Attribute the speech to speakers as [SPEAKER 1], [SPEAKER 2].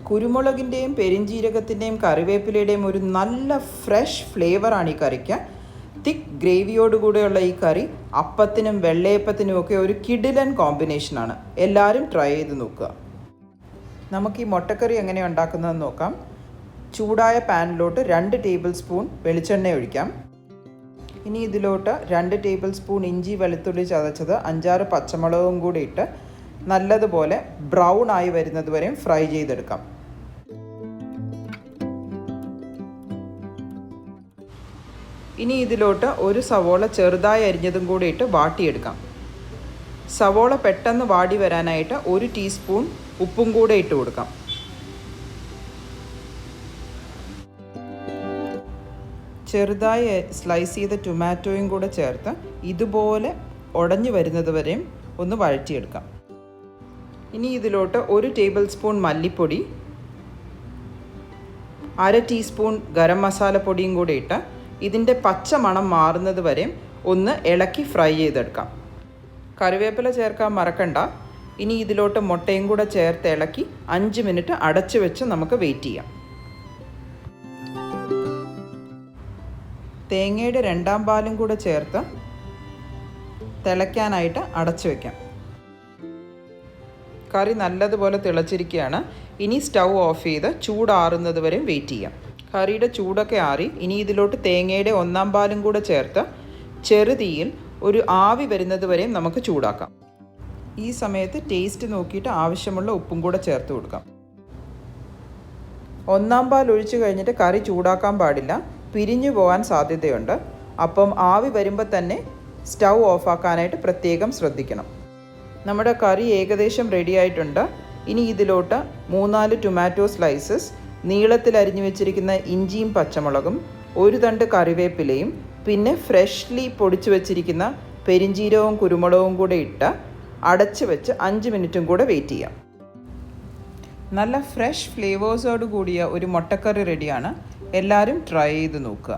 [SPEAKER 1] കുരുമുളകിൻ്റെയും പെരിഞ്ജീരകത്തിൻ്റെയും കറിവേപ്പിലയുടെയും ഒരു നല്ല ഫ്രഷ് ഫ്ലേവറാണ് ഈ കറിക്ക്. തിക്ക് ഗ്രേവിയോടുകൂടെയുള്ള ഈ കറി അപ്പത്തിനും വെള്ളയപ്പത്തിനും ഒക്കെ ഒരു കിടിലൻ കോമ്പിനേഷനാണ്. എല്ലാവരും ട്രൈ ചെയ്ത് നോക്കുക. നമുക്ക് ഈ മുട്ടക്കറി എങ്ങനെയാണ് ഉണ്ടാക്കുന്നതെന്ന് നോക്കാം. ചൂടായ പാനിലോട്ട് 2 ടേബിൾ സ്പൂൺ വെളിച്ചെണ്ണ ഒഴിക്കാം. ഇനി ഇതിലോട്ട് 2 ടേബിൾ സ്പൂൺ ഇഞ്ചി വെളുത്തുള്ളി ചതച്ചത് 5-6 പച്ചമുളകും കൂടി ഇട്ട് നല്ലതുപോലെ ബ്രൗൺ ആയി വരുന്നത് വരെയും ഫ്രൈ ചെയ്തെടുക്കാം. ഇനി ഇതിലോട്ട് ഒരു സവോള ചെറുതായി അരിഞ്ഞതും കൂടി ഇട്ട് വാട്ടിയെടുക്കാം. സവോള പെട്ടെന്ന് വാടി വരാനായിട്ട് 1 ടീസ്പൂൺ ഉപ്പും കൂടെ ഇട്ട് കൊടുക്കാം. ചെറുതായി സ്ലൈസ് ചെയ്ത ടൊമാറ്റോയും കൂടെ ചേർത്ത് ഇതുപോലെ ഉടഞ്ഞു വരുന്നത് വരെയും ഒന്ന് വഴറ്റിയെടുക്കാം. ഇനി ഇതിലോട്ട് 1 ടേബിൾ സ്പൂൺ മല്ലിപ്പൊടി, 1/2 ടീസ്പൂൺ ഗരം മസാലപ്പൊടിയും കൂടെ ഇട്ട് ഇതിൻ്റെ പച്ച മണം മാറുന്നത് വരെ ഒന്ന് ഇളക്കി ഫ്രൈ ചെയ്തെടുക്കാം. കറിവേപ്പില ചേർക്കാൻ മറക്കണ്ട. ഇനി ഇതിലോട്ട് മുട്ടയും കൂടെ ചേർത്ത് ഇളക്കി 5 മിനിറ്റ് അടച്ചു വെച്ച് നമുക്ക് വെയിറ്റ് ചെയ്യാം. തേങ്ങയുടെ 2ാം പാലും കൂടെ ചേർത്ത് തിളയ്ക്കാനായിട്ട് അടച്ചു വയ്ക്കാം. കറി നല്ലതുപോലെ തിളച്ചിരിക്കുകയാണ്. ഇനി സ്റ്റൗ ഓഫ് ചെയ്ത് ചൂടാറുന്നത് വരെ വെയിറ്റ് ചെയ്യാം. കറിയുടെ ചൂടൊക്കെ ആറി ഇനി ഇതിലോട്ട് തേങ്ങയുടെ 1ാം പാലും കൂടെ ചേർത്ത് ചെറുതീയിൽ ഒരു ആവി വരുന്നത് വരെയും നമുക്ക് ചൂടാക്കാം. ഈ സമയത്ത് ടേസ്റ്റ് നോക്കിയിട്ട് ആവശ്യമുള്ള ഉപ്പും കൂടെ ചേർത്ത് കൊടുക്കാം. 1ാം പാൽ ഒഴിച്ച് കഴിഞ്ഞിട്ട് കറി ചൂടാക്കാൻ പാടില്ല, പിരിഞ്ഞു പോകാൻ സാധ്യതയുണ്ട്. അപ്പം ആവി വരുമ്പോൾ തന്നെ സ്റ്റൗ ഓഫാക്കാനായിട്ട് പ്രത്യേകം ശ്രദ്ധിക്കണം. നമ്മുടെ കറി ഏകദേശം റെഡി ആയിട്ടുണ്ട്. ഇനി ഇതിലോട്ട് 3-4 ടൊമാറ്റോ സ്ലൈസസ്, നീളത്തിൽ അരിഞ്ഞു വെച്ചിരിക്കുന്ന ഇഞ്ചിയും പച്ചമുളകും, 1 തണ്ട് കറിവേപ്പിലയും, പിന്നെ ഫ്രഷ്ലി പൊടിച്ചു വെച്ചിരിക്കുന്ന പെരിഞ്ജീരകവും കുരുമുളകും കൂടെ ഇട്ട് അടച്ചു വെച്ച് 5 മിനിറ്റും കൂടെ വെയിറ്റ് ചെയ്യാം. നല്ല ഫ്രഷ് ഫ്ലേവേഴ്സോട് കൂടിയ ഒരു മുട്ടക്കറി റെഡിയാണ്. എല്ലാവരും ട്രൈ ചെയ്ത് നോക്കുക.